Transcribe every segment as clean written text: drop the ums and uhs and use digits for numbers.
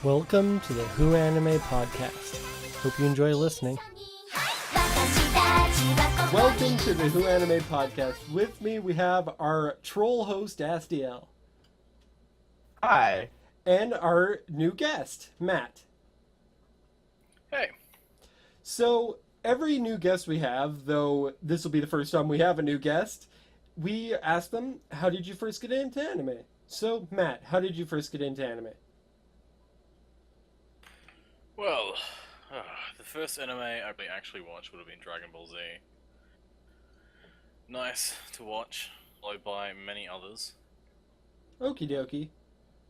Welcome to the Who Anime Podcast. Hope you enjoy listening. Welcome to the Who Anime Podcast. With me we have our troll host, Astiel. Hi. And our new guest, Matt. Hey. So, every new guest we have, though this will be the first time we have a new guest, we ask them, how did you first get into anime? So, Matt, how did you first get into anime? Well, the first anime I actually watched would have been Dragon Ball Z. Nice to watch, followed by many others. Okie dokie.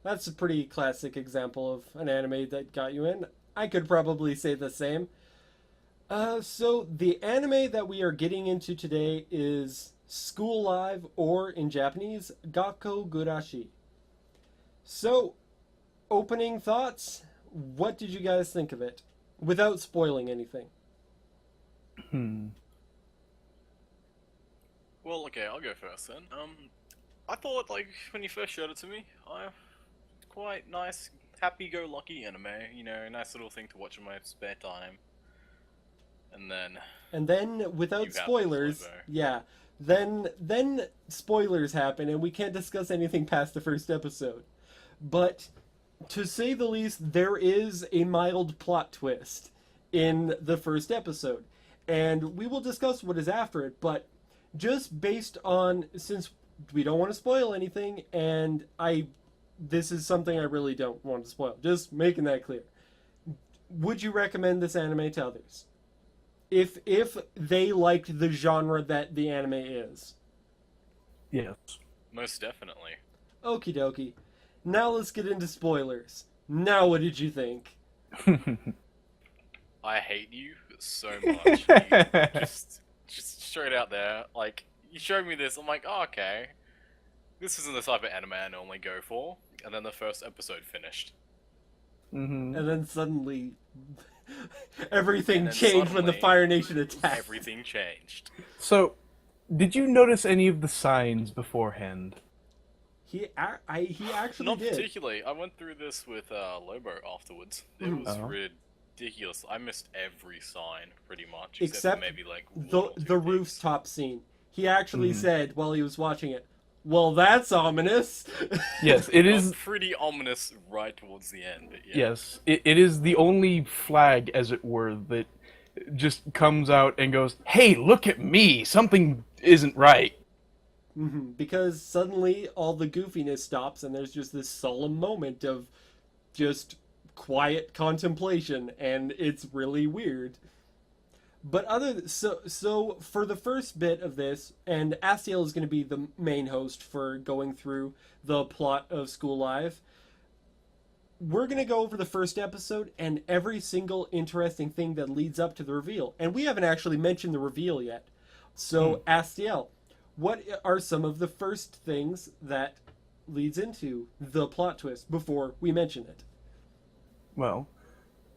That's a pretty classic example of an anime that got you in. I could probably say the same. So the anime that we are getting into today is School Live, or in Japanese, Gakko Gurashi. So, opening thoughts, what did you guys think of it? Without spoiling anything. Well, okay, I'll go first then. I thought, when you first showed it to me, quite nice, happy-go-lucky anime, you know, a nice little thing to watch in my spare time. And then, without spoilers, then spoilers happen, and we can't discuss anything past the first episode. But, to say the least, there is a mild plot twist in the first episode. And we will discuss what is after it, but just based on, since we don't want to spoil anything, and this is something I really don't want to spoil, just making that clear. Would you recommend this anime to others? If they liked the genre that the anime is? Yes. most definitely. Okie dokie. Now let's get into spoilers. Now what did you think? I hate you so much. You just straight out there, you showed me this, I'm like, oh, okay. This isn't the type of anime I normally go for. And then the first episode finished. And then suddenly, everything changed when the Fire Nation attacked. Everything changed. So, did you notice any of the signs beforehand? He actually Not did. particularly. I went through this with Lobo afterwards. It was ridiculous. I missed every sign, pretty much. Except for maybe, the rooftop scene. He actually said, while he was watching it, well, that's ominous. Yes, it is pretty ominous right towards the end. But yeah. Yes, it is the only flag, as it were, that just comes out and goes, hey, look at me! Something isn't right. Because suddenly all the goofiness stops and there's just this solemn moment of just quiet contemplation, and it's really weird. But so for the first bit of this, and Astiel is going to be the main host for going through the plot of School Live, we're going to go over the first episode and every single interesting thing that leads up to the reveal. And we haven't actually mentioned the reveal yet. So, Astiel, what are some of the first things that leads into the plot twist before we mention it? Well,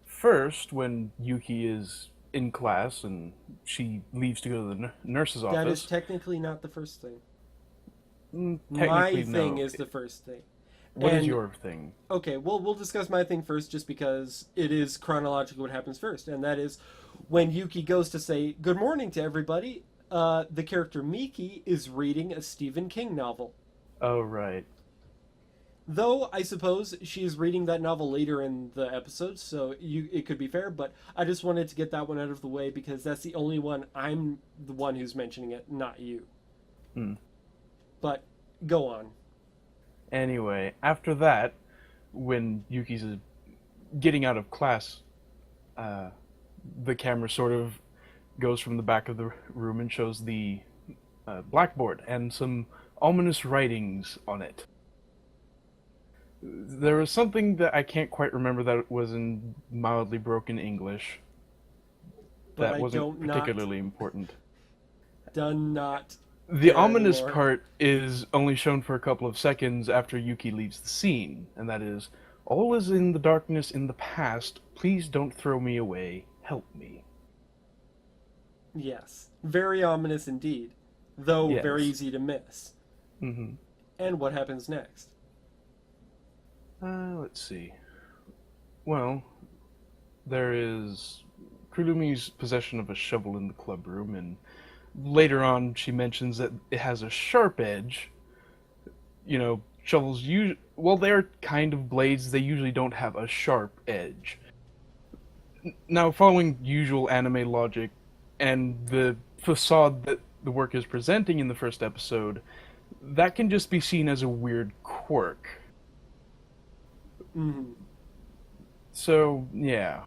first, when Yuki is in class and she leaves to go to the nurse's office... That is technically not the first thing. Technically, my thing is the first thing. What is your thing? Okay, well, we'll discuss my thing first just because it is chronologically what happens first. And that is when Yuki goes to say good morning to everybody, the character Miki is reading a Stephen King novel. Oh, right. Though, I suppose she's reading that novel later in the episode, so it could be fair, but I just wanted to get that one out of the way because that's the only one I'm the one who's mentioning it, not you. But, go on. Anyway, after that, when Yuki's getting out of class, the camera sort of goes from the back of the room and shows the blackboard and some ominous writings on it. There was something that I can't quite remember that was in mildly broken English. That wasn't particularly important. The ominous part is only shown for a couple of seconds after Yuki leaves the scene, and that is, all is in the darkness in the past, please don't throw me away, help me. Yes, very ominous indeed, though very easy to miss. And what happens next? Let's see. Well, there is Kurumi's possession of a shovel in the club room, and later on she mentions that it has a sharp edge. You know, shovels, well, they're kind of blades, they usually don't have a sharp edge. Now, following usual anime logic and the facade that the work is presenting in the first episode, that can just be seen as a weird quirk. Mm-hmm. So, yeah.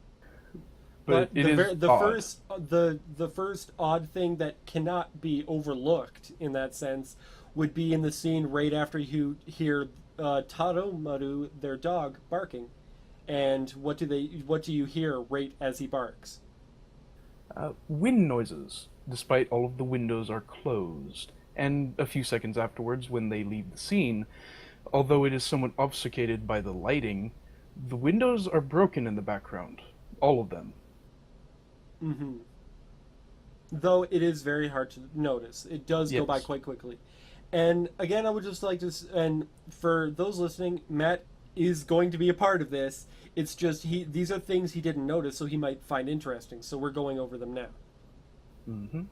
But it is odd. The first odd thing that cannot be overlooked in that sense would be in the scene right after you hear Taromaru, their dog, barking. And what do you hear right as he barks? Wind noises, despite all of the windows are closed. And a few seconds afterwards, when they leave the scene, although it is somewhat obfuscated by the lighting, the windows are broken in the background. All of them. Mm-hmm. Though it is very hard to notice. It does go by quite quickly. And again, I would just like to... And for those listening, Matt is going to be a part of this. It's just these are things he didn't notice, so he might find interesting. So we're going over them now. Mm-hmm.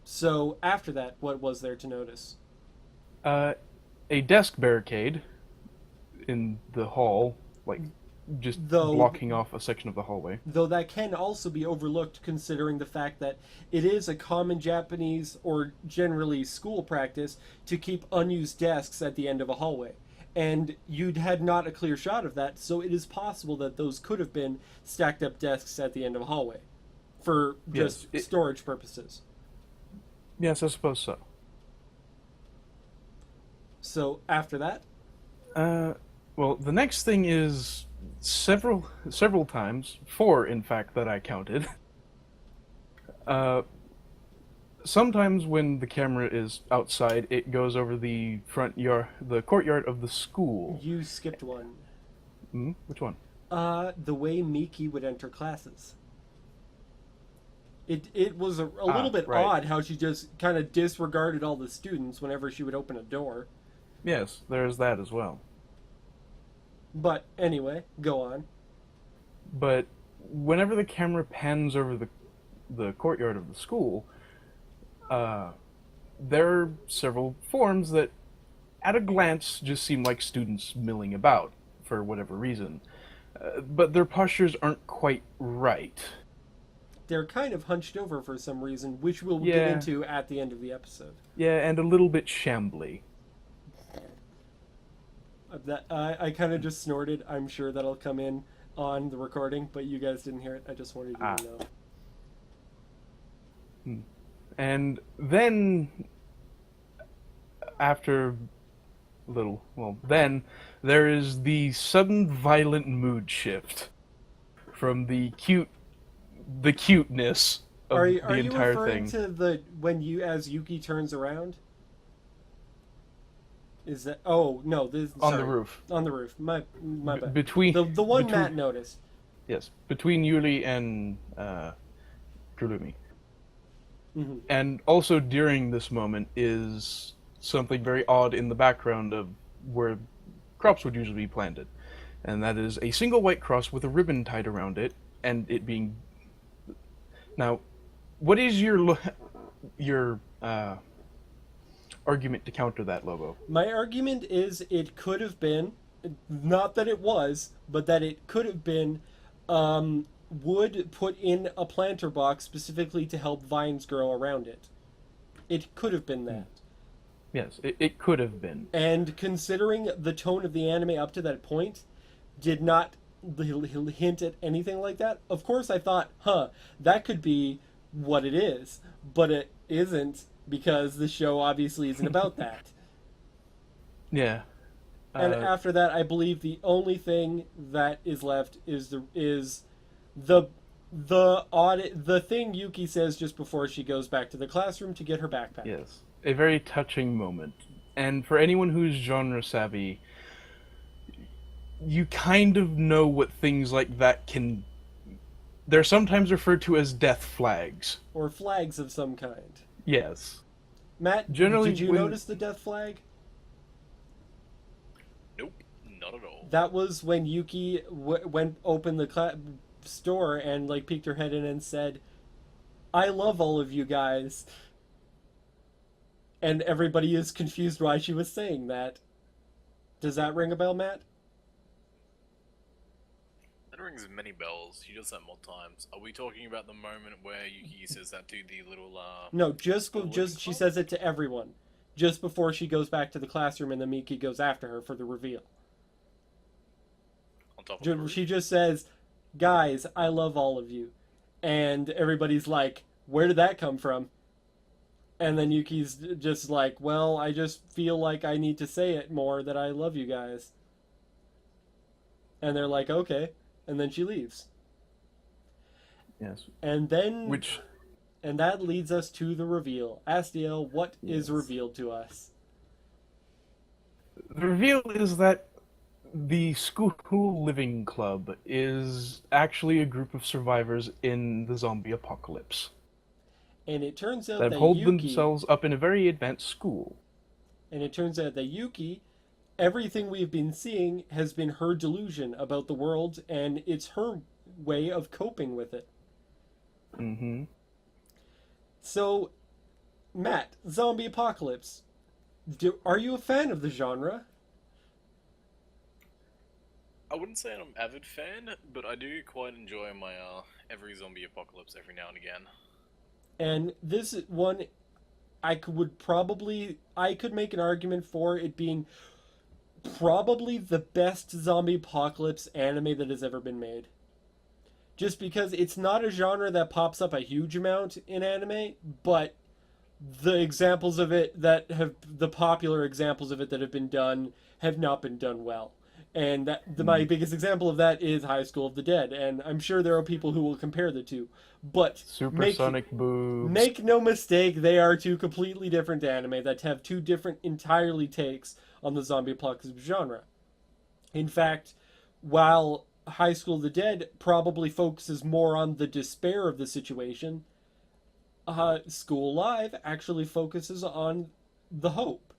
So after that, what was there to notice? A desk barricade in the hall, like just blocking off a section of the hallway. Though that can also be overlooked considering the fact that it is a common Japanese or generally school practice to keep unused desks at the end of a hallway. And you'd had not a clear shot of that, so it is possible that those could have been stacked up desks at the end of a hallway for just storage purposes. Yes, I suppose so. So after that? Well, the next thing is several times, 4 in fact that I counted. Sometimes when the camera is outside, it goes over the the courtyard of the school. You skipped one. Which one? The way Miki would enter classes. It was a little bit odd how she just kind of disregarded all the students whenever she would open a door. Yes, there's that as well. But anyway, go on. But whenever the camera pans over the courtyard of the school, there are several forms that, at a glance, just seem like students milling about, for whatever reason. But their postures aren't quite right. They're kind of hunched over for some reason, which we'll get into at the end of the episode. Yeah, and a little bit shambly. I kind of just snorted. I'm sure that'll come in on the recording, but you guys didn't hear it. I just wanted you to know. And then, after then there is the sudden violent mood shift from the cuteness of the entire thing. Are you referring to as Yuki turns around? Is that... Oh, no. On the roof. On the roof. My bad. The one Matt noticed. Yes. Between Yuri and Kurumi. Mm-hmm. And also during this moment is something very odd in the background of where crops would usually be planted. And that is a single white cross with a ribbon tied around it, and it being... Now, what is your argument to counter that, Lobo? My argument is it could have been, not that it was, but that it could have been wood put in a planter box specifically to help vines grow around it. It could have been that. Yes, it could have been. And considering the tone of the anime up to that point did not hint at anything like that, of course I thought, that could be what it is. But it isn't, because the show obviously isn't about that. Yeah. And after that, I believe the only thing that is left is the thing Yuki says just before she goes back to the classroom to get her backpack. Yes. A very touching moment. And for anyone who's genre savvy, you kind of know what things like that can... They're sometimes referred to as death flags. Or flags of some kind. Yes. Matt, did you notice the death flag? Nope, not Not at all. That was when Yuki went opened the store and like peeked her head in and said, "I love all of you guys." And everybody is confused why she was saying that. Does that ring a bell, Matt? That rings many bells. She does that more times. Are we talking about the moment where Yuki says that to the little, No, just school she club? says it to everyone. Just before she goes back to the classroom and then Miki goes after her for the reveal. On top of the roof? She just says, "Guys, I love all of you." And everybody's like, "Where did that come from?" And then Yuki's just like, "Well, I just feel like I need to say it more that I love you guys." And they're like, "Okay." And then she leaves. Yes. And then Which, and that leads us to the reveal. Astiel, what is revealed to us? the reveal is that the school living club is actually a group of survivors in the zombie apocalypse And it turns out that that hold Yuki themselves up in a very advanced school. And it turns out that Yuki, everything we've been seeing has been her delusion about the world, and it's her way of coping with it. Mm-hmm. So, Matt, zombie apocalypse. Are you a fan of the genre? I wouldn't say I'm an avid fan, but I do quite enjoy my, every zombie apocalypse every now and again. And this one, I could make an argument for it being probably the best zombie apocalypse anime that has ever been made. Just because it's not a genre that pops up a huge amount in anime, but the examples of it that have the popular examples of it that have been done have not been done well. And my biggest example of that is High School of the Dead, and I'm sure there are people who will compare the two. But Supersonic boobs. make no mistake, they are two completely different anime that have two different entirely takes on the zombie apocalypse genre. In fact, while High School of the Dead probably focuses more on the despair of the situation, School Live actually focuses on the hope.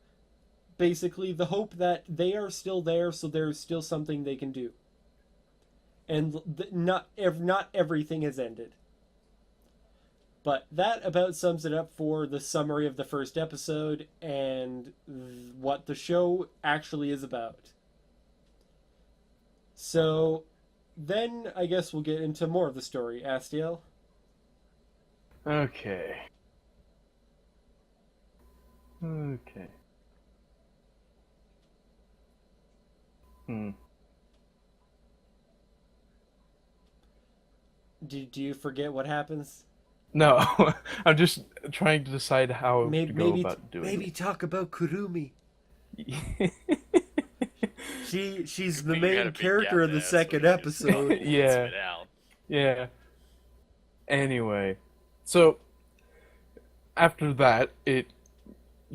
Basically, the hope that they are still there, so there's still something they can do. And not everything has ended. But that about sums it up for the summary of the first episode and what the show actually is about. So, then I guess we'll get into more of the story. Astiel? Okay. Okay. Do you forget what happens? No, I'm just trying to decide how to go about doing maybe it. talk about Kurumi. She's the Good thing you had a main big character gap of the there, so second you just episode. Yeah. spit out. Yeah. Anyway, so after that, it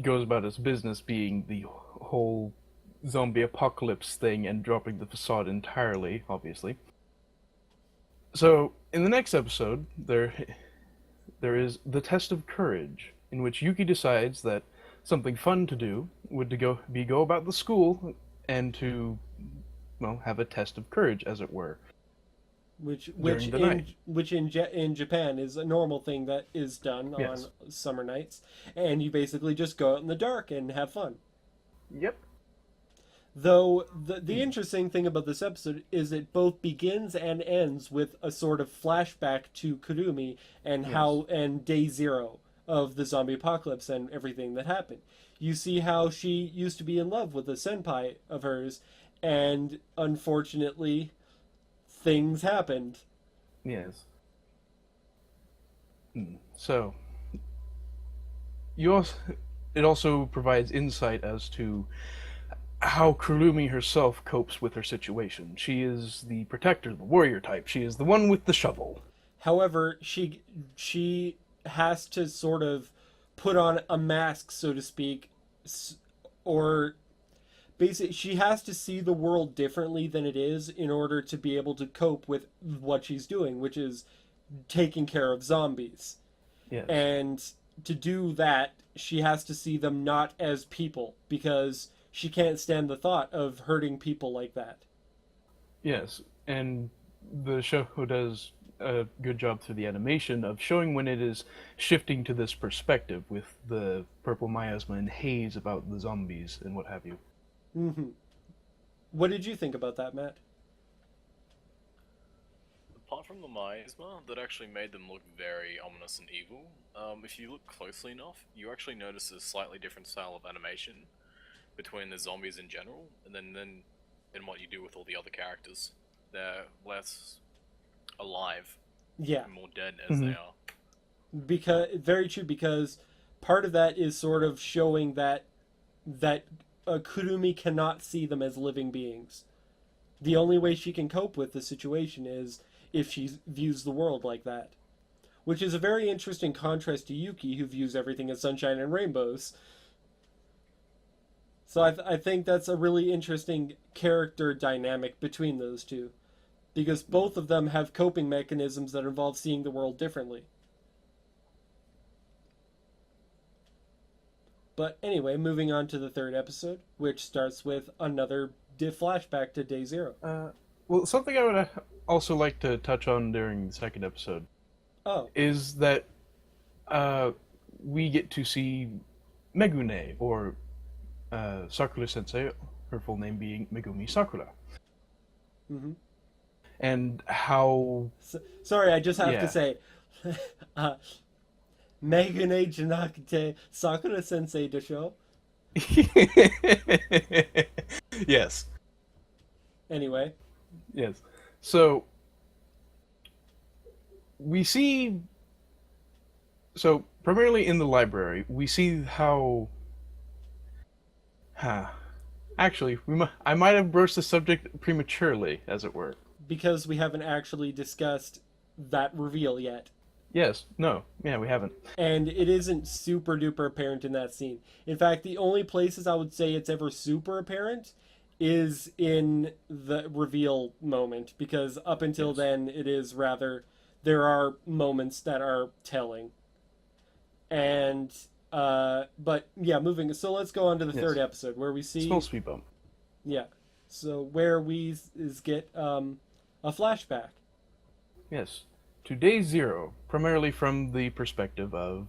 goes about its business being the whole zombie apocalypse thing and dropping the facade entirely, obviously. So, in the next episode, there is the test of courage, in which Yuki decides that something fun to do would to go about the school and to, well, have a test of courage, as it were. Which During the night. in Japan is a normal thing that is done Yes. on summer nights, and you basically just go out in the dark and have fun. Yep. Though the interesting thing about this episode is it both begins and ends with a sort of flashback to Kurumi and and day zero of the zombie apocalypse and everything that happened. You see how she used to be in love with a senpai of hers, and unfortunately, things happened. Yes. So, it also provides insight as to how Kurumi herself copes with her situation. She is the protector, the warrior type. She is the one with the shovel. However, she has to sort of put on a mask, so to speak, or basically she has to see the world differently than it is in order to be able to cope with what she's doing, which is taking care of zombies. Yes. And to do that, she has to see them not as people, because she can't stand the thought of hurting people like that. Yes, and the show does a good job through the animation of showing when it is shifting to this perspective with the purple miasma and haze about the zombies and what have you. Mm-hmm. What did you think about that, Matt? Apart from the miasma, that actually made them look very ominous and evil. If you look closely enough, you actually notice a slightly different style of animation between the zombies in general, and then what you do with all the other characters. They're less alive, Yeah, and more dead as they are. because very true. Because part of that is sort of showing that Kurumi cannot see them as living beings. The only way she can cope with the situation is if she views the world like that, which is a very interesting contrast to Yuki, who views everything as sunshine and rainbows. So I think that's a really interesting character dynamic between those two, because both of them have coping mechanisms that involve seeing the world differently. But anyway, moving on to the third episode, which starts with another flashback to day zero. Well, something I would also like to touch on during the second episode is that we get to see Megune, or Sakura Sensei, her full name being Megumi Sakura. Mm-hmm. And how... Sorry, I just have to say, Megune Janakute Sakura Sensei desho. Yes. Anyway. Yes. So, we see... So, primarily in the library, we see how... Actually, I might have broached the subject prematurely, as it were. Because we haven't actually discussed that reveal yet. Yes, no, yeah, we haven't. And it isn't super duper apparent in that scene. In fact, the only places I would say it's ever super apparent is in the reveal moment, because up until then it is rather, there are moments that are telling. And but yeah, moving, so let's go on to the third episode where we see small speed bump. Yeah, so where we get a flashback. Yes, to day zero, primarily from the perspective of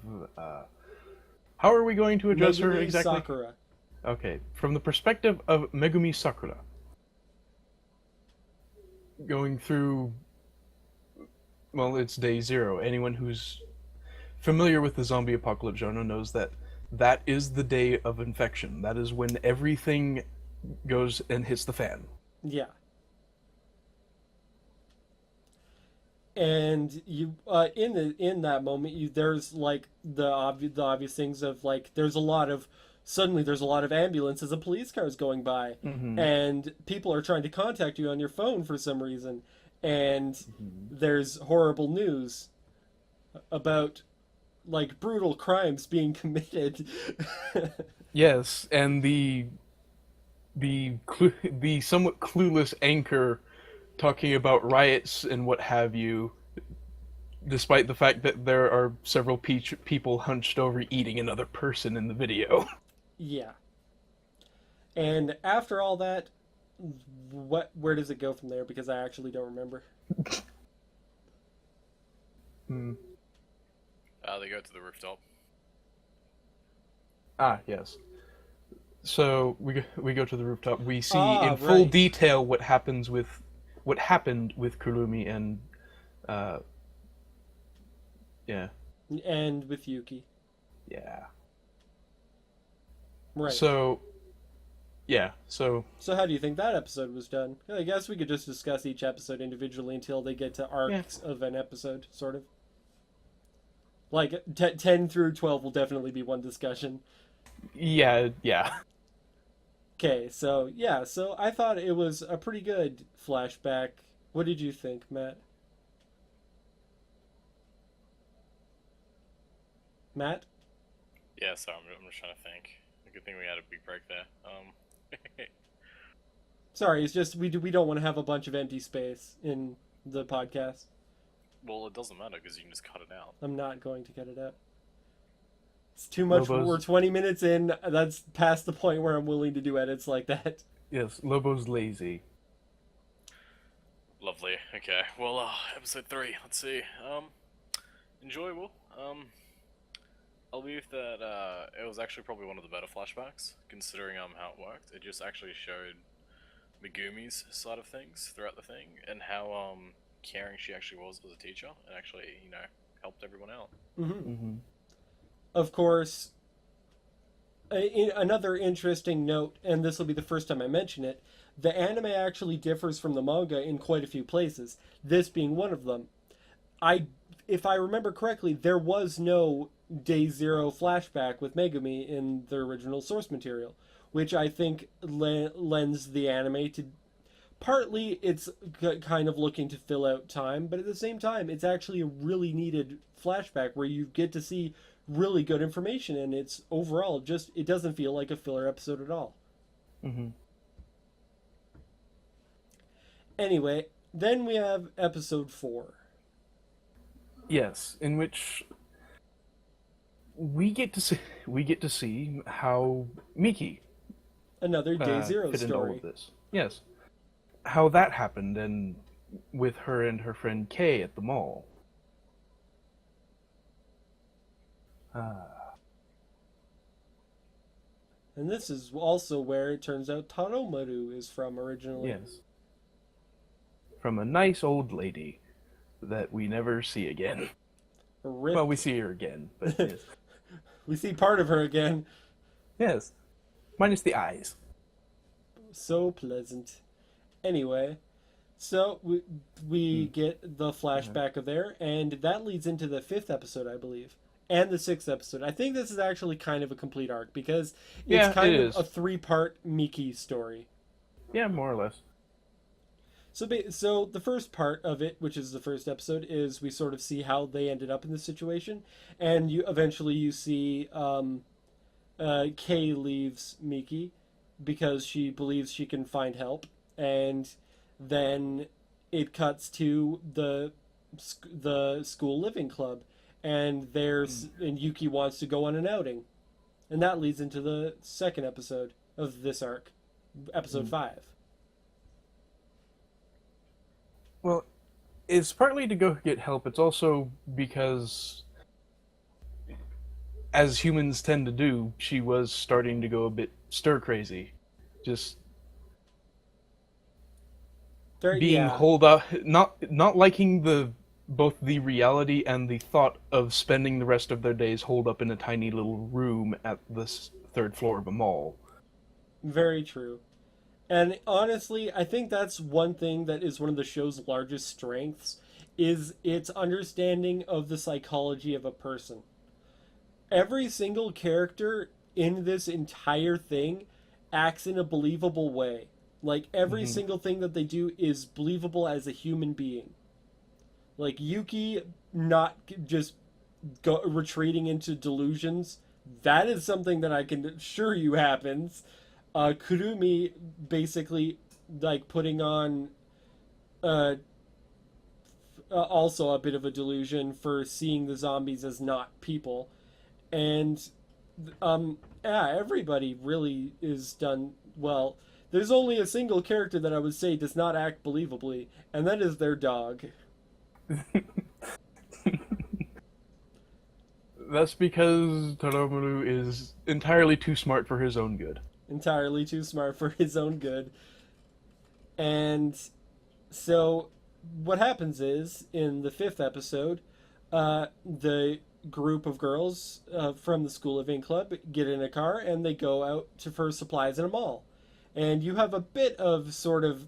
how are we going to address Megumi her exactly? Sakura. Okay, from the perspective of Megumi Sakura, going through, well, it's day zero. Anyone who's familiar with the zombie apocalypse genre knows that that is the day of infection. That is when everything goes and hits the fan. Yeah. And you in that moment, there's like the obvious things of like there's a lot of ambulances and police cars going by, and people are trying to contact you on your phone for some reason, and there's horrible news about like brutal crimes being committed. Yes, and the somewhat clueless anchor talking about riots and what have you, despite the fact that there are several people hunched over eating another person in the video. Yeah. And after all that, where does it go from there? Because I actually don't remember. They go to the rooftop. Ah, yes. So we go to the rooftop. We see in full detail what happened with Kurumi and And with Yuki. Yeah. Right. So how do you think that episode was done? I guess we could just discuss each episode individually until they get to arcs of an episode, sort of. Like 10 through 12 will definitely be one discussion. Yeah. Okay, so I thought it was a pretty good flashback. What did you think, Matt? Matt? Yeah, sorry, I'm just trying to think. A good thing we had a big break there. Sorry, it's just we don't want to have a bunch of empty space in the podcast. Well, it doesn't matter because you can just cut it out. I'm not going to cut it out. It's too much. Lobo's- We're 20 minutes in. That's past the point where I'm willing to do edits like that. Yes, Lobo's lazy. Lovely. Okay. Well, episode 3. Let's see. Enjoyable. I believe that it was actually probably one of the better flashbacks, considering how it worked. It just actually showed Megumi's side of things throughout the thing, and how caring she actually was as a teacher, and actually, helped everyone out. Of course, another interesting note, and this will be the first time I mention it, the anime actually differs from the manga in quite a few places, this being one of them. If I remember correctly, there was no Day Zero flashback with Megumi in the original source material, which I think lends the anime to... Partly, it's kind of looking to fill out time, but at the same time, it's actually a really needed flashback where you get to see really good information, and it's overall just... It doesn't feel like a filler episode at all. Anyway, then we have episode 4. Yes, in which we get to see how Miki Another Day Zero fit into all story. of this. Yes, how that happened, and with her and her friend Kay at the mall. And this is also where it turns out Taromaru is from originally. Yes, from a nice old lady that we never see again. Rip. Well, we see her again, but yes. We see part of her again. Yes, minus the eyes. So pleasant. Anyway, so we get the flashback of there, and that leads into the 5th episode, I believe, and the 6th episode. I think this is actually kind of a complete arc because it's kind of a 3-part Miki story. Yeah, more or less. So the first part of it, which is the first episode, is we sort of see how they ended up in this situation, and you see Kay leaves Miki because she believes she can find help, and then it cuts to the school living club, and and Yuki wants to go on an outing, and that leads into the 2nd episode of this arc, episode 5. Well, it's partly to go get help. It's also because, as humans tend to do, she was starting to go a bit stir-crazy. Just being holed up, not liking both the reality and the thought of spending the rest of their days holed up in a tiny little room at the 3rd floor of a mall. Very true. And honestly, I think that's one thing that is one of the show's largest strengths, is its understanding of the psychology of a person. Every single character in this entire thing acts in a believable way. Like, every single thing that they do is believable as a human being. Like, Yuki not just retreating into delusions, that is something that I can assure you happens. Kurumi basically like putting on also a bit of a delusion for seeing the zombies as not people, and everybody really is done well. There's only a single character that I would say does not act believably, and that is their dog. That's because Taromaru is entirely too smart for his own good. Entirely too smart for his own good. And so what happens is, in the 5th episode, the group of girls from the School Living Club get in a car and they go out for supplies in a mall. And you have a bit of sort of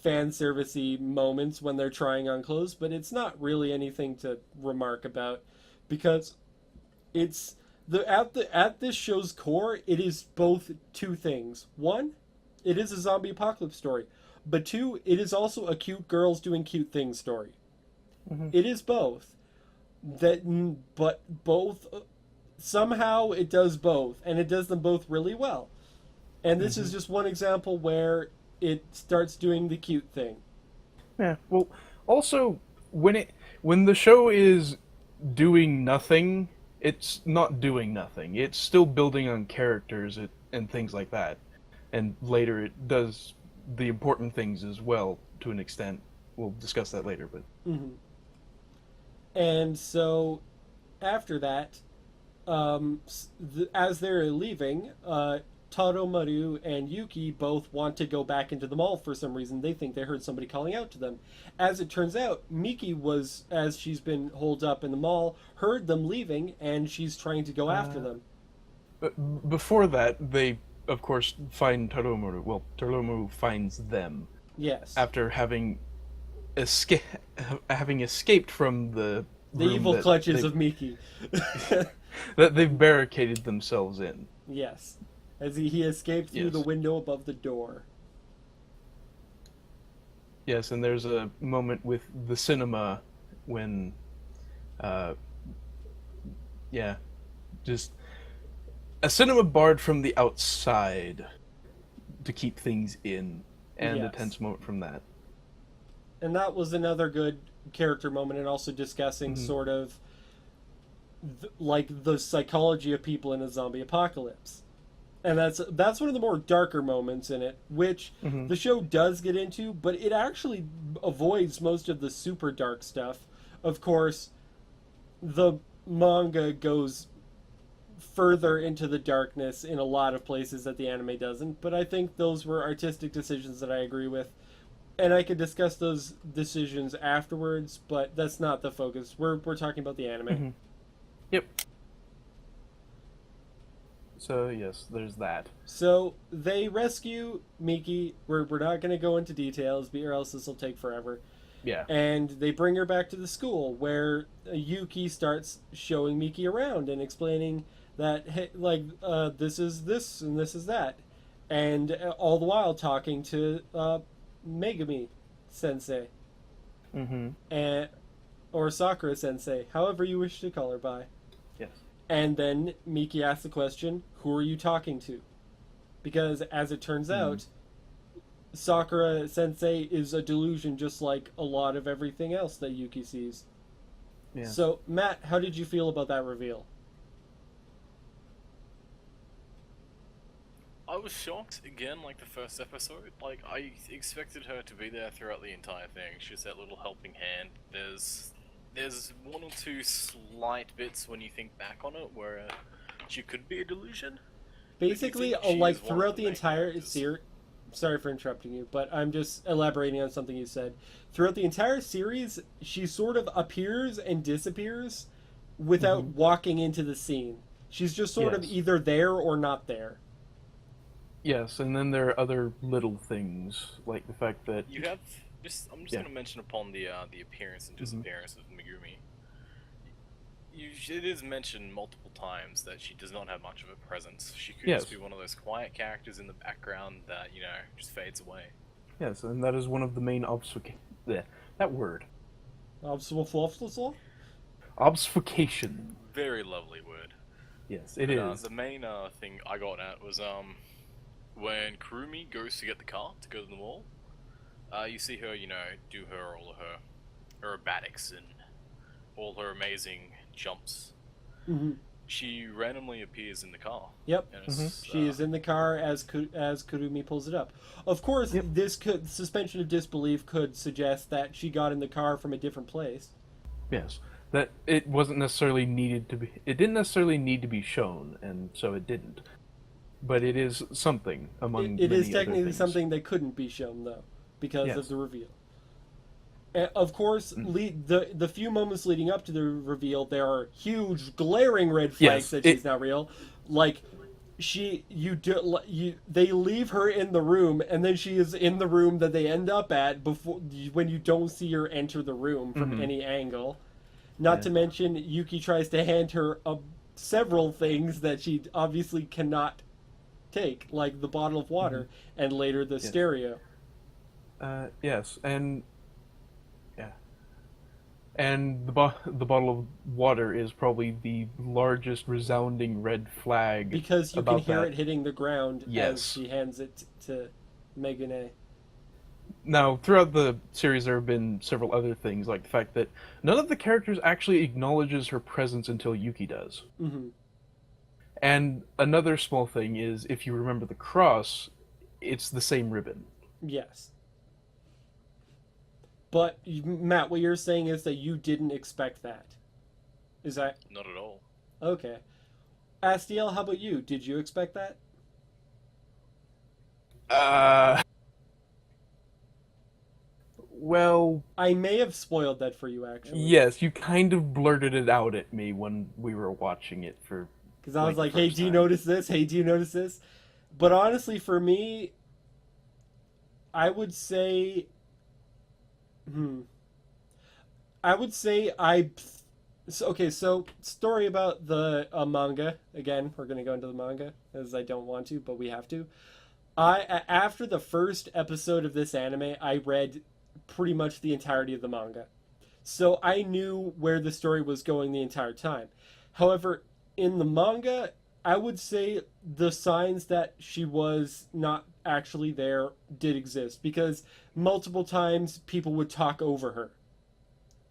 fan servicey moments when they're trying on clothes, but it's not really anything to remark about, because it's at this show's core, it is both two things. One, it is a zombie apocalypse story, but 2, it is also a cute girls doing cute things story. It is both. But both, somehow it does both, and it does them both really well. And this is just one example where it starts doing the cute thing. Yeah. Well, also when the show is doing nothing, it's not doing nothing. It's still building on characters and things like that. And later it does the important things as well, to an extent. We'll discuss that later, but... Mm-hmm. And so, after that, as they're leaving, Taromaru and Yuki both want to go back into the mall for some reason. They think they heard somebody calling out to them. As it turns out, Miki was, as she's been holed up in the mall, heard them leaving, and she's trying to go after them. But before that, they, of course, find Taromaru. Well, Taromaru finds them. Yes. After having escaped from the evil clutches of Miki. that they've barricaded themselves in. Yes. As he escaped through the window above the door. Yes, and there's a moment with the cinema when, just a cinema barred from the outside to keep things in, and a tense moment from that. And that was another good character moment, and also discussing sort of like the psychology of people in a zombie apocalypse. And that's one of the more darker moments in it, which the show does get into, but it actually avoids most of the super dark stuff. Of course, the manga goes further into the darkness in a lot of places that the anime doesn't, but I think those were artistic decisions that I agree with. And I could discuss those decisions afterwards, but that's not the focus. We're talking about the anime. Yep. So, yes, there's that. So, they rescue Miki. We're not going to go into details, or else this will take forever. Yeah. And they bring her back to the school, where Yuki starts showing Miki around and explaining that, hey, like, this is this and this is that. And all the while talking to Megumi Sensei. Or Sakura Sensei, however you wish to call her by. Yes. And then Miki asks the question, who are you talking to? Because, as it turns out, Sakura Sensei is a delusion just like a lot of everything else that Yuki sees. Yeah. So, Matt, how did you feel about that reveal? I was shocked, again, like the first episode. Like, I expected her to be there throughout the entire thing. She's that little helping hand. There's one or two slight bits when you think back on it where she could be a delusion. Basically, like throughout the entire series, sorry for interrupting you, but I'm just elaborating on something you said. Throughout the entire series, she sort of appears and disappears without walking into the scene. She's just sort of either there or not there. Yes, and then there are other little things, like the fact that you have... I'm just going to mention upon the appearance and disappearance of Megumi. It is mentioned multiple times that she does not have much of a presence. She could just be one of those quiet characters in the background that, just fades away. Yes, and that is one of the main obfuscation. That word. Obfuscation. Very lovely word. Yes, it is. The main thing I got at was when Kurumi goes to get the car to go to the mall. You see her, do all of her aerobatics and all her amazing jumps. She randomly appears in the car. Yep, she is in the car as Kurumi pulls it up. Of course, this suspension of disbelief could suggest that she got in the car from a different place. Yes, that it wasn't necessarily needed to be. It didn't necessarily need to be shown, and so it didn't. But it is something among. It is technically something that couldn't be shown, though, because of the reveal. And of course, the few moments leading up to the reveal, there are huge, glaring red flags that she's not real. Like, they leave her in the room, and then she is in the room that they end up at when you don't see her enter the room from any angle. Not to mention, Yuki tries to hand her several things that she obviously cannot take, like the bottle of water, and later the stereo. Yes, and and the bottle of water is probably the largest resounding red flag. Because you can hear it hitting the ground as she hands it to Megane. Now, throughout the series, there have been several other things, like the fact that none of the characters actually acknowledges her presence until Yuki does. Hmm. And another small thing is, if you remember the cross, it's the same ribbon. Yes. But, Matt, what you're saying is that you didn't expect that. Is that... Not at all. Okay. Astiel, how about you? Did you expect that? Well, I may have spoiled that for you, actually. yes, you kind of blurted it out at me when we were watching it for... Because I was like, the hey, first do you time. notice this? Hey, do you notice this? But honestly, for me, I would say... I would say okay, so story about the manga. Again, we're going to go into the manga, as I don't want to, but we have to. After the first episode of this anime, I read pretty much the entirety of the manga. So I knew where the story was going the entire time. However, in the manga, I would say the signs that she was not actually there did exist, because multiple times people would talk over her.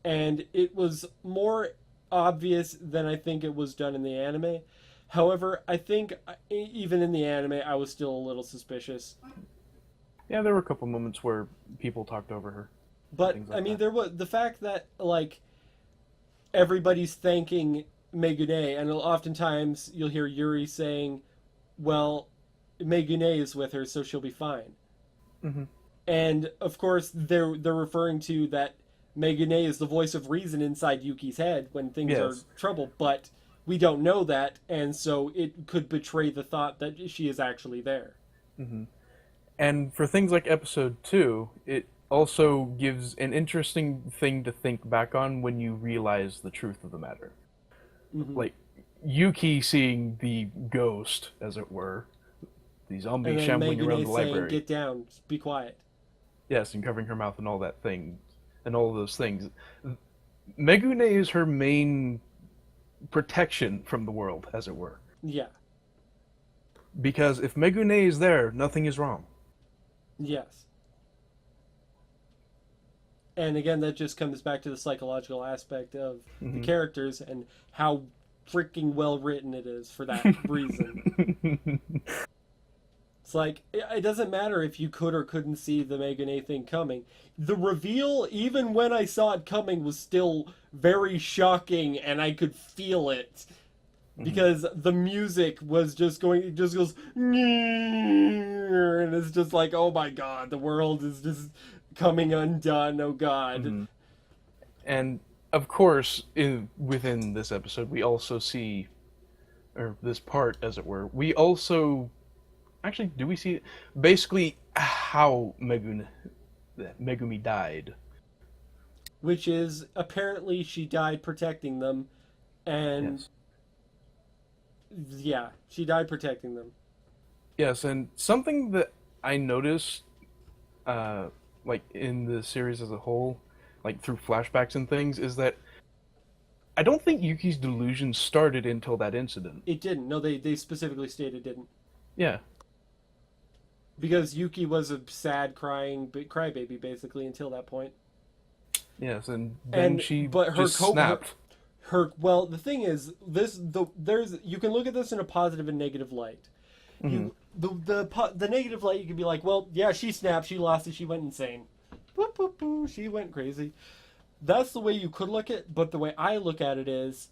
And it was more obvious than I think it was done in the anime. However, I think even in the anime, I was still a little suspicious. Yeah, there were a couple moments where people talked over her. But Things like I mean, that. there was the fact that like everybody's thanking Megune, and oftentimes you'll hear Yuri saying, "Well, Megune is with her, so she'll be fine." Mm-hmm. And of course, they're referring to that Megune is the voice of reason inside Yuki's head when things are Yes. trouble, but we don't know that, and so it could betray the thought that she is actually there. Mm-hmm. And for things like episode 2, it also gives an interesting thing to think back on when you realize the truth of the matter. Mhm. Like, Yuki seeing the ghost, as it were, the zombie And then shambling around the Megune saying, library. "Get down, be quiet." Yes, and covering her mouth and all that thing, and all of those things. Megune is her main protection from the world, as it were. Yeah. Because if Megune is there, nothing is wrong. Yes. And again, that just comes back to the psychological aspect of the characters and how freaking well written it is for that reason. It's like, it doesn't matter if you could or couldn't see the Megane thing coming. The reveal, even when I saw it coming, was still very shocking, and I could feel it. Because the music was just going, it just goes, and it's just like, oh my god, the world is just coming undone, oh god. And of course, within this episode, we also see, or this part, as it were, we also, actually, do we see basically how Megumi died? Which is, apparently she died protecting them, and Yes. yeah, she died protecting them. Yes, and something that I noticed, like in the series as a whole, like through flashbacks and things, is that I don't think Yuki's delusion started until that incident. It didn't. No, they specifically stated it didn't. Yeah. Because Yuki was a sad, crybaby, basically, until that point. Yes, and then she just snapped. Well, the thing is, you can look at this in a positive and negative light. The negative light, you can be like, well, yeah, she snapped, she lost it, she went insane. Boop, boop, boop, she went crazy. That's the way you could look at it, but the way I look at it is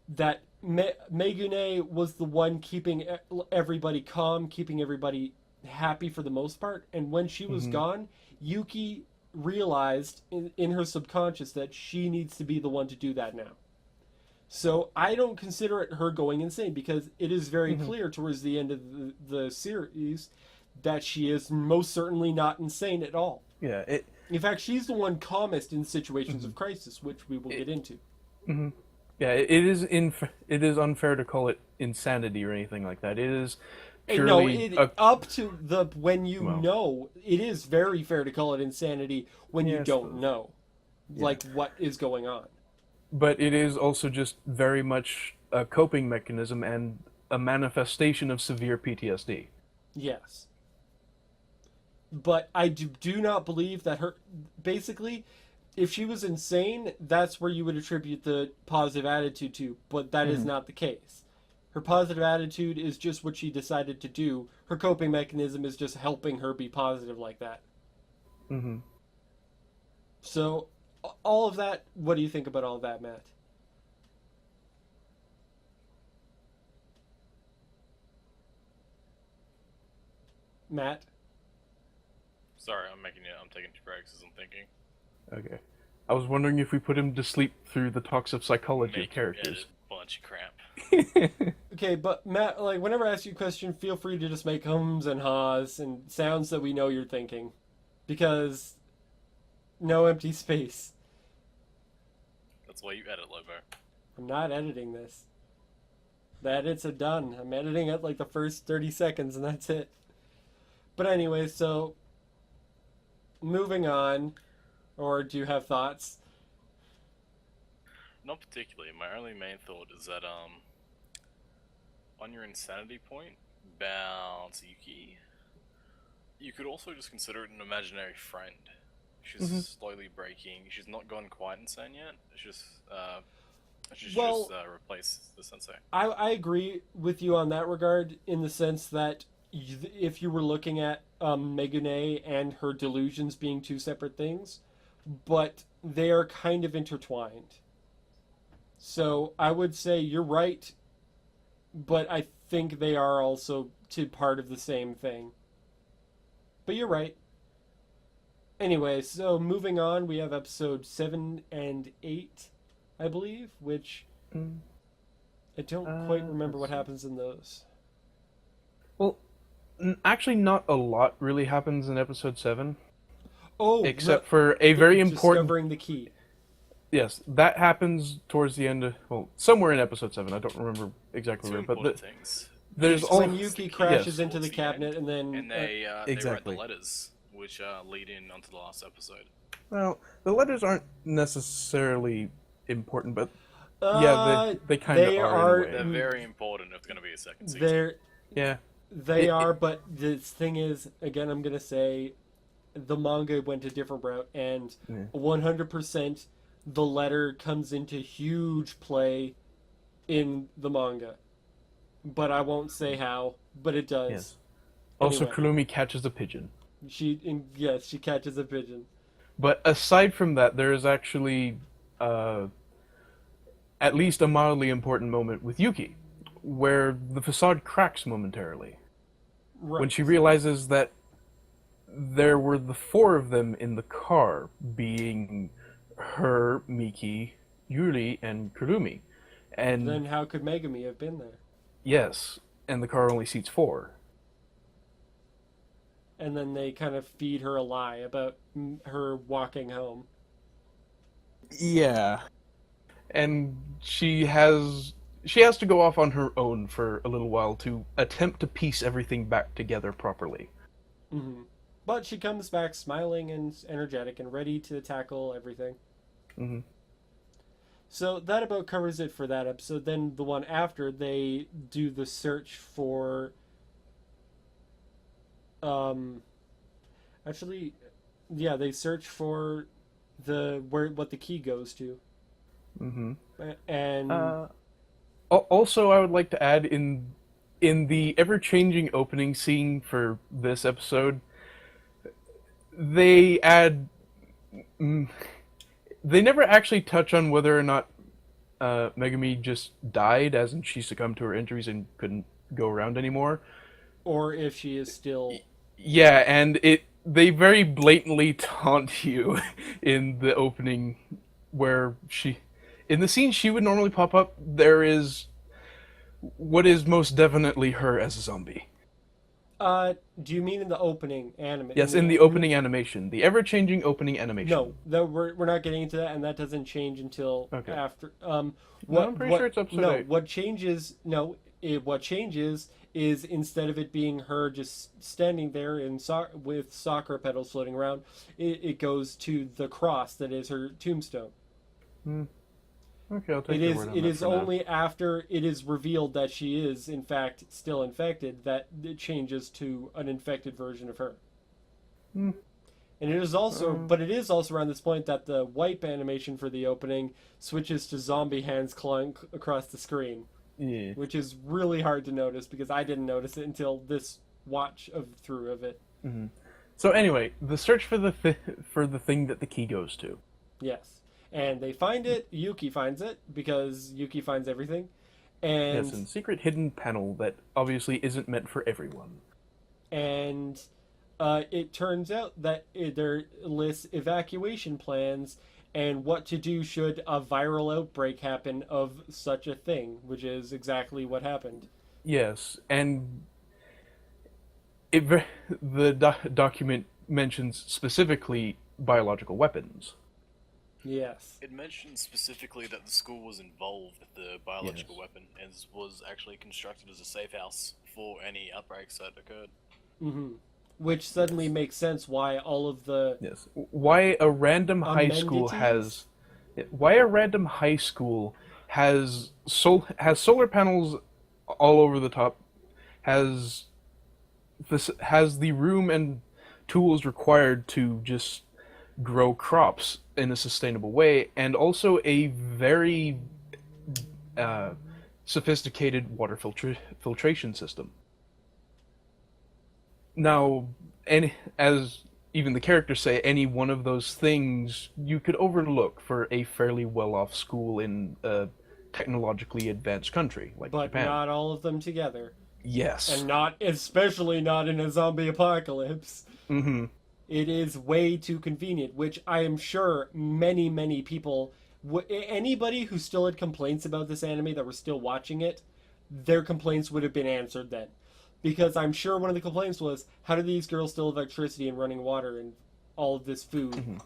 that Megune was the one keeping everybody calm, keeping everybody happy for the most part, and when she was gone, Yuki realized in her subconscious that she needs to be the one to do that now. So I don't consider it her going insane, because it is very clear towards the end of the series that she is most certainly not insane at all. Yeah, In fact, she's the one calmest in situations of crisis, which we will get into. yeah, it is unfair to call it insanity or anything like that. It is purely Up to the when you know, it is very fair to call it insanity when you don't know, like what is going on. But it is also just very much a coping mechanism and a manifestation of severe PTSD. Yes. but I do not believe that her. Basically, if she was insane, that's where you would attribute the positive attitude to, but that is not the case. Her positive attitude is just what she decided to do. Her coping mechanism is just helping her be positive like that. Mm-hmm. So, all of that, what do you think about all of that, Matt? Matt? Sorry, I'm taking 2 breaks as I'm thinking. Okay. I was wondering if we put him to sleep through the talks of psychology of Make characters. a bunch of crap. Okay, but Matt, like, whenever I ask you a question, feel free to just make hums and haws and sounds that we know you're thinking. Because no empty space. That's why you edit, Lobo. I'm not editing this. The edits are done. I'm editing at like the first 30 seconds and that's it. But anyway, so moving on, or do you have thoughts? Not particularly. My only main thought is that on your insanity point about Yuki, you could also just consider it an imaginary friend. She's slowly breaking. She's not gone quite insane yet. She's just replaced the sensei. I agree with you on that regard in the sense that if you were looking at Megane and her delusions being 2 separate things, but they are kind of intertwined. So I would say you're right, but I think they are also part of the same thing. But you're right. Anyway, so moving on, we have episode 7 and 8, I believe, which I don't quite remember what happens in those. Well, actually, not a lot really happens in episode 7. Oh, except for a very important... Discovering the key. Yes, that happens towards the end of... Well, somewhere in episode 7. I don't remember exactly where, but things. There's when Yuki crashes into the Towards the cabinet and then... And they write exactly. the letters, which lead in onto the last episode. Well, the letters aren't necessarily important, but yeah, they kind of are. They're very important if it's going to be a second season. They are, but the thing is, again, I'm going to say the manga went a different route, and 100% the letter comes into huge play in the manga. But I won't say how, but it does. Yes. Also, Anyway. Kurumi catches a pigeon. She catches a pigeon. But aside from that, there is actually at least a mildly important moment with Yuki, where the facade cracks momentarily. Right. When she realizes that there were the 4 of them in the car, being her, Miki, Yuri, and Kurumi. And then how could Megami have been there? yes, and the car only seats 4. And then they kind of feed her a lie about her walking home. Yeah. And she has to go off on her own for a little while to attempt to piece everything back together properly. Mm-hmm. But she comes back smiling and energetic and ready to tackle everything. Mm-hmm. So that about covers it for that episode. Then the one after, they do the search for... they search for what the key goes to. Mm-hmm. And... Also, I would like to add, in the ever-changing opening scene for this episode, they add... They never actually touch on whether or not Megami just died, as in she succumbed to her injuries and couldn't go around anymore. Or if she is still... Yeah, and they very blatantly taunt you in the opening, where in the scene she would normally pop up, there is what is most definitely her as a zombie. Do you mean in the opening anime? Yes, in the opening animation. The ever-changing opening animation. No, we're not getting into that, and that doesn't change until after. I'm pretty sure it's episode 8. What changes... what changes is instead of it being her just standing there with sakura petals floating around, it goes to the cross that is her tombstone. Okay, I'll take your word on that. It is only after it is revealed that she is, in fact, still infected that it changes to an infected version of her. Hmm. And it is also, but it is also around this point that the wipe animation for the opening switches to zombie hands clawing across the screen, Yeah. which is really hard to notice because I didn't notice it until this watch through of it. Hmm. So anyway, the search for the for the thing that the key goes to. Yes, and they find it. Yuki finds it because Yuki finds everything, Yes, and and secret hidden panel that obviously isn't meant for everyone. and it turns out that there lists evacuation plans and what to do should a viral outbreak happen of such a thing, which is exactly what happened. Yes, and the document mentions specifically biological weapons. Yes. It mentioned specifically that the school was involved with the biological Yes. weapon and was actually constructed as a safe house for any outbreaks that occurred. Hmm. Which suddenly Yes. makes sense why all of the Yes. Why a random high school amenities. why a random high school has solar panels all over the top, has has the room and tools required to just grow crops in a sustainable way, and also a very uh, sophisticated water filtration system. Now, any as even the characters say, any one of those things you could overlook for a fairly well-off school in a technologically advanced country like But Japan. not all of them together. Yes. And not, especially not in a zombie apocalypse. Mm-hmm. It is way too convenient, which I am sure many, many people, anybody who still had complaints about this anime that were still watching it, their complaints would have been answered then. Because I'm sure one of the complaints was, how do these girls still have electricity and running water and all of this food? Mm-hmm.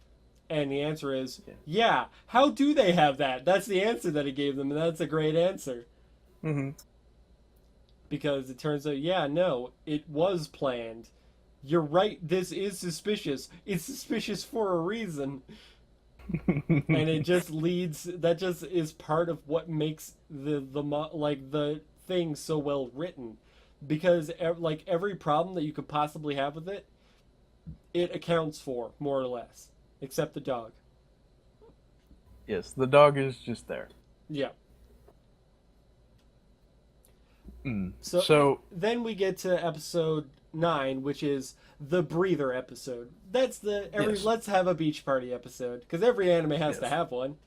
And the answer is, yeah, how do they have that? That's the answer that it gave them, and that's a great answer. Mm-hmm. Because it turns out, yeah, no, it was planned. You're right, this is suspicious. It's suspicious for a reason. And it just leads, that just is part of what makes the thing so well written. Because, like, every problem that you could possibly have with it, it accounts for, more or less. Except the dog. Yes, the dog is just there. Yeah. Mm. So then we get to episode 9, which is the breather episode. That's Yes. let's have a beach party episode because every anime has to Yes. have one.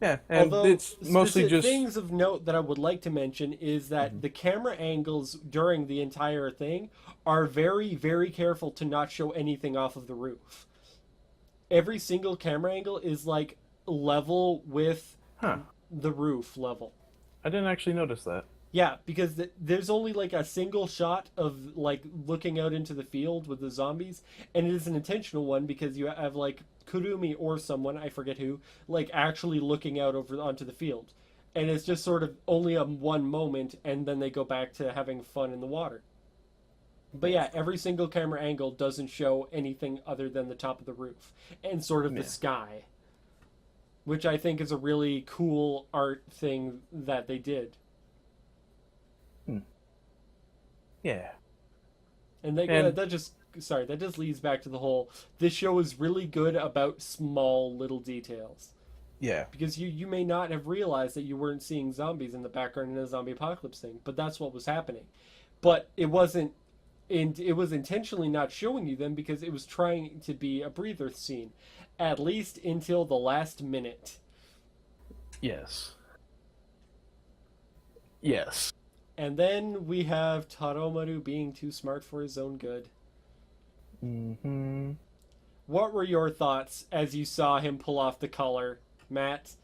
Yeah, and Although it's mostly just things of note that I would like to mention is that the camera angles during the entire thing are very, very careful to not show anything off of the roof. Every single camera angle is like level with Huh. the roof level. I didn't actually notice that. Yeah, because there's only like a single shot of like looking out into the field with the zombies, and it is an intentional one because you have like Kurumi or someone, I forget who, like actually looking out over onto the field. And it's just sort of only a one moment, and then they go back to having fun in the water. But yeah, every single camera angle doesn't show anything other than the top of the roof and sort of the Yeah. sky, which I think is a really cool art thing that they did. Yeah. And And- that just leads back to the whole. This show is really good about small little details Yeah. because you may not have realized that you weren't seeing zombies in the background in a zombie apocalypse thing, but that's what was happening. But it wasn't. And it was intentionally not showing you them because it was trying to be a breather scene, at least until the last minute. Yes. Yes. And then we have Taromaru being too smart for his own good. Mm-hmm. What were your thoughts as you saw him pull off the collar, Matt?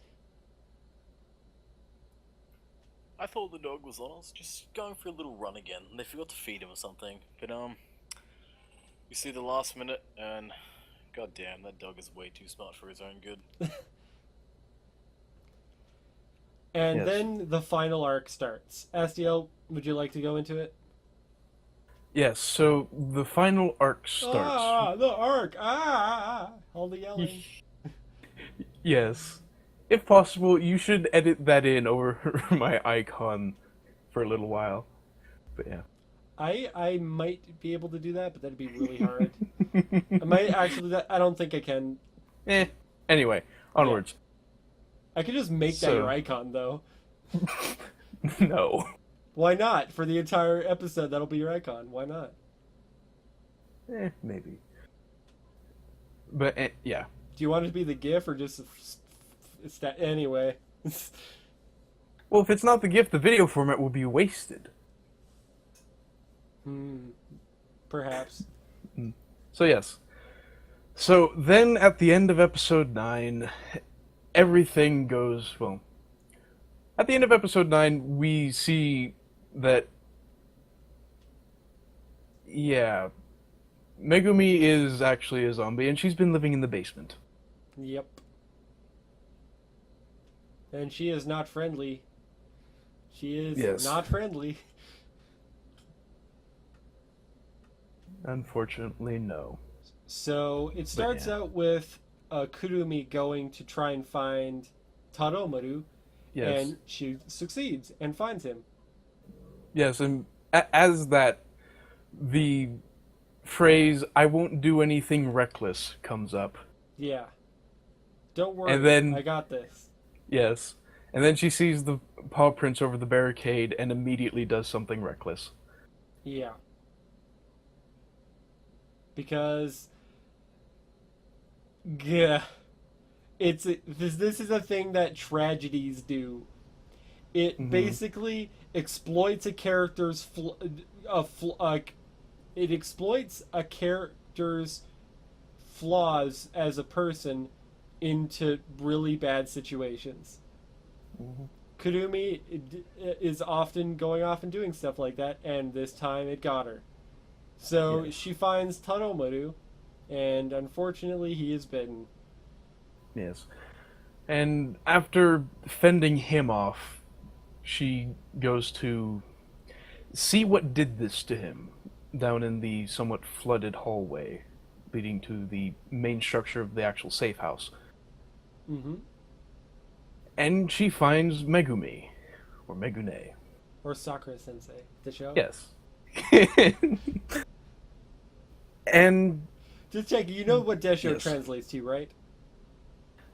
I thought the dog was honest, just going for a little run again. They forgot to feed him or something. But you see the last minute, and goddamn, that dog is way too smart for his own good. And Yes. then the final arc starts. Astiel, would you like to go into it? Yes, so the final arc starts. Ah, the arc! Ah! All the yelling. Yes. If possible, you should edit that in over my icon for a little while. But yeah. I might be able to do that, but that'd be really hard. I might actually. I don't think I can. Anyway, onwards. I could just make that your icon, though. No. Why not? For the entire episode, that'll be your icon. Why not? Maybe. But, yeah. Do you want it to be the GIF or just... Anyway. Well, if it's not the GIF, the video format will be wasted. Perhaps. So, yes. So, then at the end of episode 9, everything goes, well... At the end of episode 9, we see that... Yeah... Megumi is actually a zombie, and she's been living in the basement. Yep. And she is not friendly. She is not friendly. Unfortunately, no. So, it starts out with Kurumi going to try and find Taromaru, and she succeeds and finds him. Yes, and as that, the phrase, "I won't do anything reckless," comes up. Yeah. Don't worry, and then, I got this. Yes. And then she sees the paw prints over the barricade and immediately does something reckless. Yeah. Because... Yeah. This is a thing that tragedies do. It basically exploits a character's... It exploits a character's flaws as a person into really bad situations. Kurumi is often going off and doing stuff like that, and this time it got her. So she finds Taromaru, and unfortunately he is bitten. Yes. And after fending him off, she goes to see what did this to him down in the somewhat flooded hallway leading to the main structure of the actual safe house. And she finds Megumi, or Megune. Or Sakura-sensei, the show? Yes. And... Just check, you know what Desho translates to, right?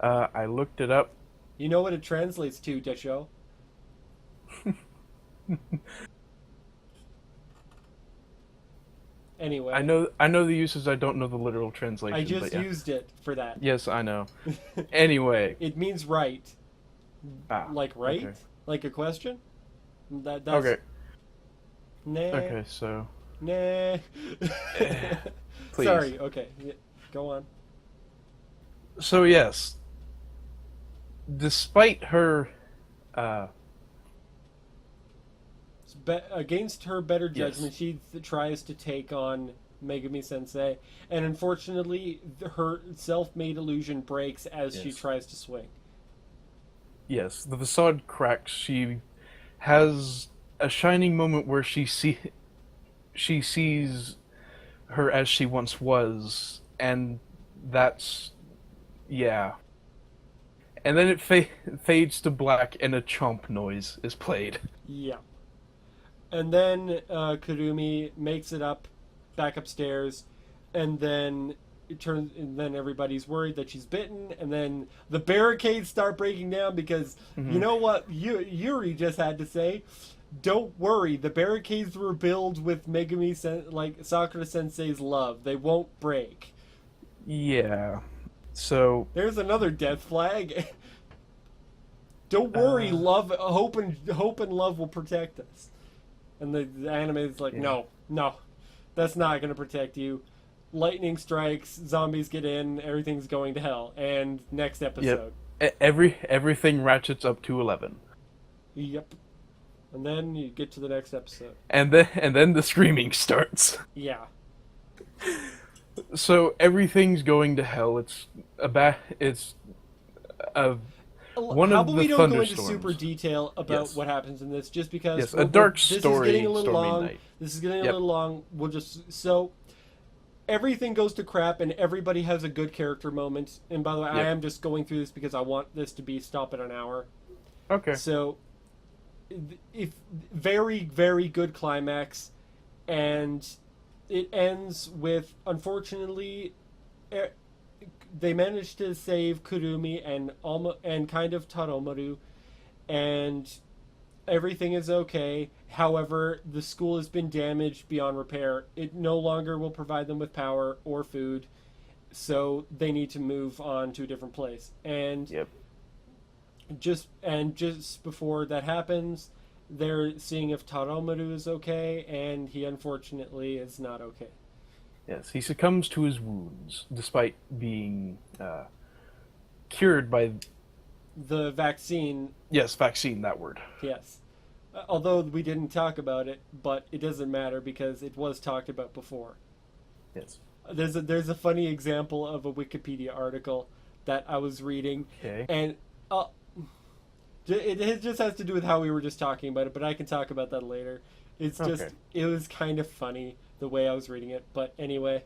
I looked it up. You know what it translates to, Desho? Anyway. I know the uses, I don't know the literal translation. I just used it for that. Yes, I know. Anyway. It means right. Like right? Okay. Like a question? That's... Okay. Nah. Okay, so... Nah. Please. Sorry, okay. Go on. So yes. Despite her... against her better judgment, she tries to take on Megumi Sensei, and unfortunately, her self-made illusion breaks as she tries to swing. Yes, the facade cracks. She has a shining moment where she sees her as she once was, and that's... yeah. And then it fades to black, and a chomp noise is played. Yeah. And then Kurumi makes it back upstairs, and then and then everybody's worried that she's bitten, and then the barricades start breaking down because you know what Yuri just had to say? Don't worry, the barricades were built with like Sakura Sensei's love. They won't break. Yeah. So there's another death flag. Don't worry, love, hope and love will protect us. And the anime is like, no, that's not going to protect you. Lightning strikes, zombies get in, everything's going to hell. And next episode. Yep. Everything ratchets up to 11. Yep. And then you get to the next episode. And then the screaming starts. Yeah. So everything's going to hell. It's one How of about the we don't go into thunderstorms. super detail about what happens in this, just because Yes, a dark this story. is getting a little Stormy long. Night. This is getting a little long. We'll just everything goes to crap, and everybody has a good character moment. And by the way, I am just going through this because I want this to stop at an hour. Okay. So, if very, very good climax, and it ends with, unfortunately, they managed to save Kurumi and kind of Taromaru, and everything is okay. However, the school has been damaged beyond repair. It no longer will provide them with power or food, so they need to move on to a different place. And Yep. just before that happens, they're seeing if Taromaru is okay, and he unfortunately is not okay. Yes, he succumbs to his wounds, despite being cured by... The vaccine, Yes, vaccine, that word. yes. Although we didn't talk about it, but it doesn't matter because it was talked about before. Yes. There's a funny example of a Wikipedia article that I was reading, Okay. and it just has to do with how we were just talking about it, but I can talk about that later. It's just, Okay. It was kind of funny the way I was reading it, but anyway.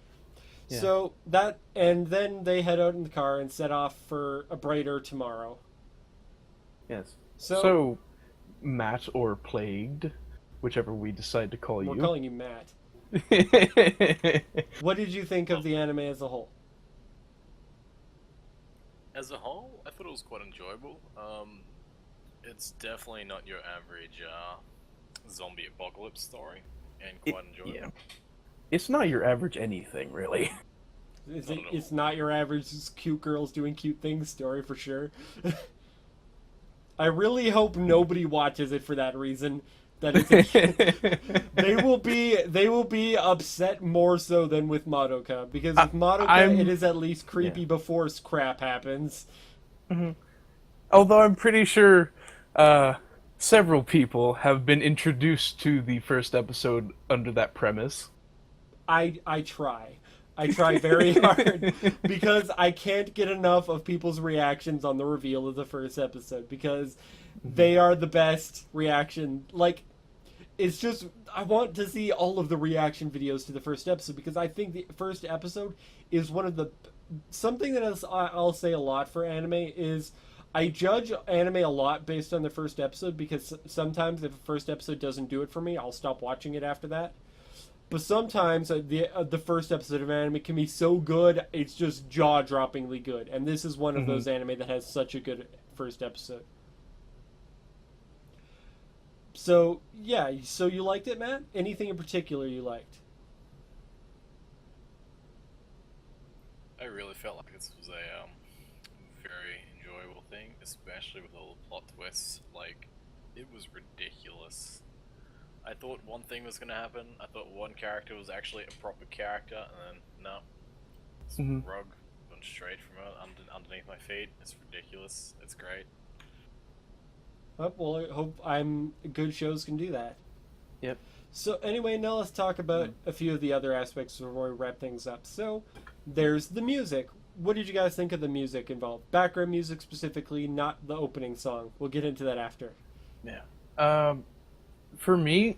Yeah. So that, and then they head out in the car and set off for a brighter tomorrow. Yes. So, So, Matt, or Plagued, whichever we decide to call we're you. calling you Matt. What did you think of the anime as a whole? As a whole, I thought it was quite enjoyable. It's definitely not your average zombie apocalypse story, and quite enjoyable. Yeah. It's not your average anything, really. It's not your average cute girls doing cute things story for sure. I really hope nobody watches it for that reason. That it's they will be upset more so than with Madoka, because with Madoka it is at least creepy before crap happens. Mm-hmm. Although I'm pretty sure several people have been introduced to the first episode under that premise. I try very hard because I can't get enough of people's reactions on the reveal of the first episode, because they are the best reaction. Like, it's just, I want to see all of the reaction videos to the first episode, because I think the first episode is one of the, something that I'll say a lot for anime is I judge anime a lot based on the first episode, because sometimes if the first episode doesn't do it for me, I'll stop watching it after that. But sometimes the first episode of anime can be so good, it's just jaw-droppingly good. And this is one of those anime that has such a good first episode. So, yeah, so you liked it, Matt? Anything in particular you liked? I really felt like this was a very enjoyable thing, especially with all the plot twists. Like, it was ridiculous. I thought one thing was going to happen. I thought one character was actually a proper character, and then, no. This rug went straight from underneath my feet. It's ridiculous. It's great. Well, I hope good shows can do that. Yep. So anyway, now let's talk about a few of the other aspects before we wrap things up. So, there's the music. What did you guys think of the music involved? Background music specifically, not the opening song. We'll get into that after. Yeah. For me,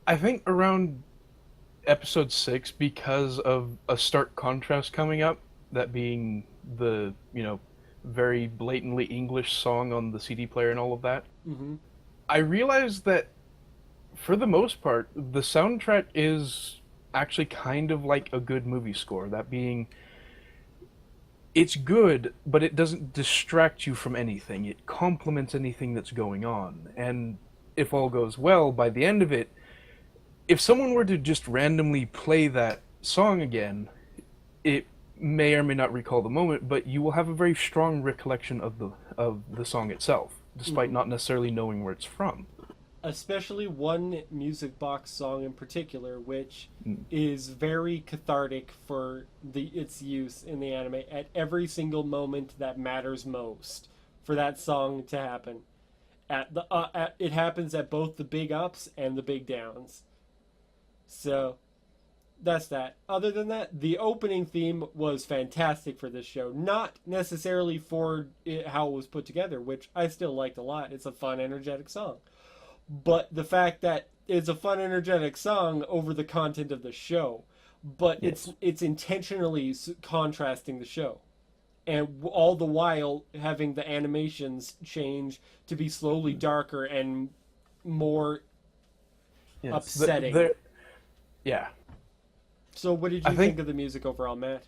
I think around episode 6, because of a stark contrast coming up, that being the, very blatantly English song on the CD player and all of that, I realized that, for the most part, the soundtrack is actually kind of like a good movie score. That being, it's good, but it doesn't distract you from anything. It complements anything that's going on. And if all goes well, by the end of it, if someone were to just randomly play that song again, it may or may not recall the moment, but you will have a very strong recollection of the song itself, despite not necessarily knowing where it's from. Especially one music box song in particular, which is very cathartic for its use in the anime at every single moment that matters most for that song to happen. It happens at both the big ups and the big downs. So that's that. Other than that, the opening theme was fantastic for this show. Not necessarily for how it was put together, which I still liked a lot. It's a fun, energetic song. But the fact that it's a fun, energetic song over the content of the show. But it's intentionally contrasting the show. And all the while having the animations change to be slowly darker and more Yes. upsetting. Yeah. So what did you think of the music overall, Matt?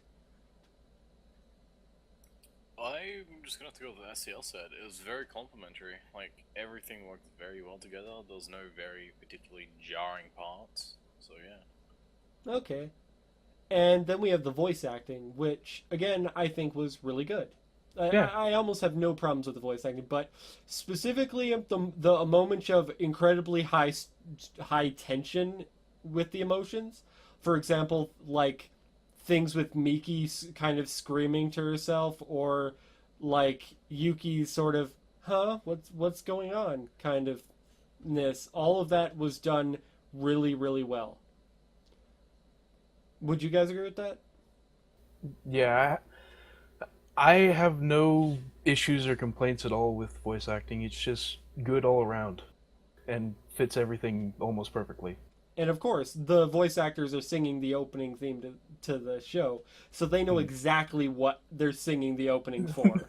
I'm just gonna have to go with what SCL said. It was very complimentary. Like, everything worked very well together. There was no very particularly jarring parts. So, yeah. Okay. And then we have the voice acting, which, again, I think was really good. Yeah. I almost have no problems with the voice acting, but specifically the moment of incredibly high tension with the emotions. For example, like things with Miki kind of screaming to herself, or like Yuki sort of, huh, what's going on, kind of ness. All of that was done really, really well. Would you guys agree with that? Yeah. I have no issues or complaints at all with voice acting. It's just good all around and fits everything almost perfectly. And of course, the voice actors are singing the opening theme to the show, so they know exactly what they're singing the opening for.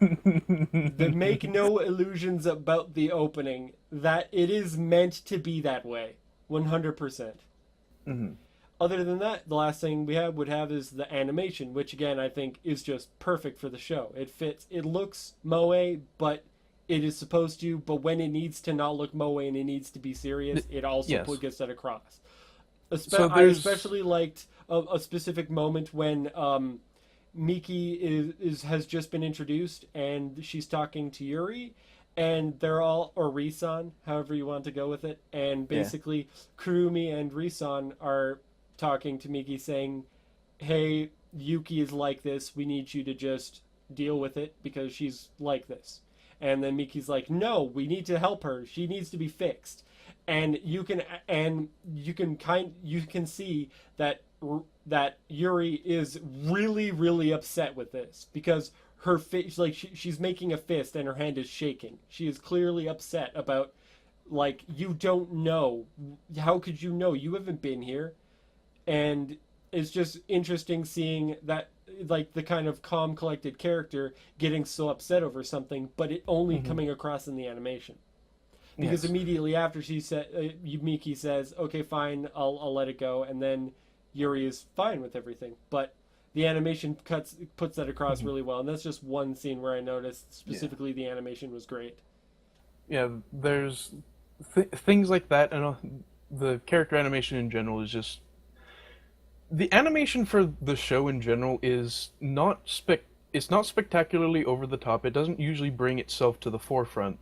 They make no illusions about the opening, that it is meant to be that way. 100%. Mm-hmm. Other than that, the last thing we would have is the animation, which again I think is just perfect for the show. It fits. It looks moe, but it is supposed to. But when it needs to not look moe and it needs to be serious, it also Yes. gets that across. So I especially liked a specific moment when Miki has just been introduced and she's talking to Yuri, and they're all, or Risan, however you want to go with it, and basically Kurumi and Risan are talking to Miki saying, hey, Yuki is like this, we need you to just deal with it because she's like this. And then Miki's like, no, we need to help her, she needs to be fixed. And you can see that Yuri is really, really upset with this, because her face, like she's making a fist and her hand is shaking. She is clearly upset about, like, you don't know, how could you know, you haven't been here. And it's just interesting seeing that, like, the kind of calm, collected character getting so upset over something, but it only coming across in the animation. Because immediately after she said, Miki says, okay, fine, I'll let it go, and then Yuri is fine with everything. But the animation puts that across really well, and that's just one scene where I noticed specifically the animation was great. Yeah, there's things like that, and the character animation in general is just... The animation for the show in general is it's not spectacularly over the top. It doesn't usually bring itself to the forefront,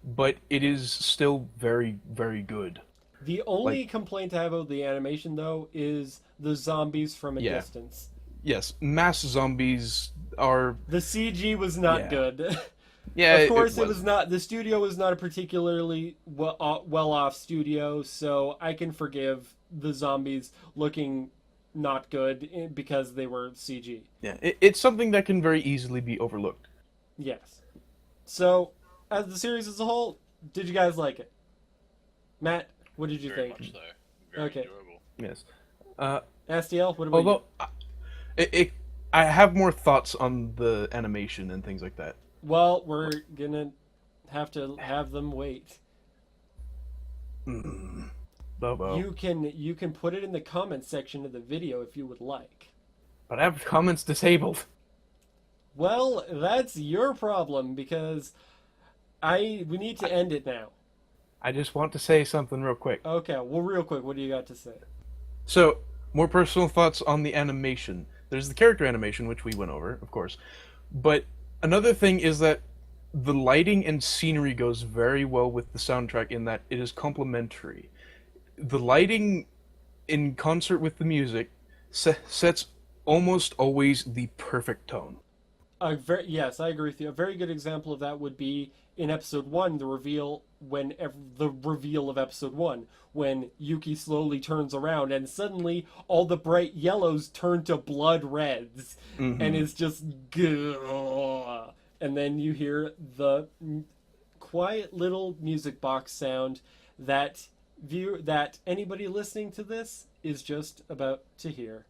but it is still very, very good. The only complaint I have about the animation, though, is the zombies from a distance. Yes, mass zombies are... The CG was not good. Yeah, of course it was not. The studio was not a particularly well-off studio, so I can forgive the zombies looking not good because they were CG. Yeah, it's something that can very easily be overlooked. Yes. So, as the series as a whole, did you guys like it? Matt, what did you think? Very much so. Very enjoyable. Yes. SDL, what about you? I have more thoughts on the animation and things like that. Well, we're gonna have to have them wait. Bobo. You can put it in the comments section of the video if you would like. But I have comments disabled. Well, that's your problem, because we need to end it now. I just want to say something real quick. Okay, well, real quick, what do you got to say? So, more personal thoughts on the animation. There's the character animation, which we went over, of course. But another thing is that the lighting and scenery goes very well with the soundtrack in that it is complementary. The lighting in concert with the music sets almost always the perfect tone. Yes, I agree with you. A very good example of that would be in episode 1, the reveal of episode 1, when Yuki slowly turns around and suddenly all the bright yellows turn to blood reds, and it's just gah. And then you hear the quiet little music box sound that anybody listening to this is just about to hear.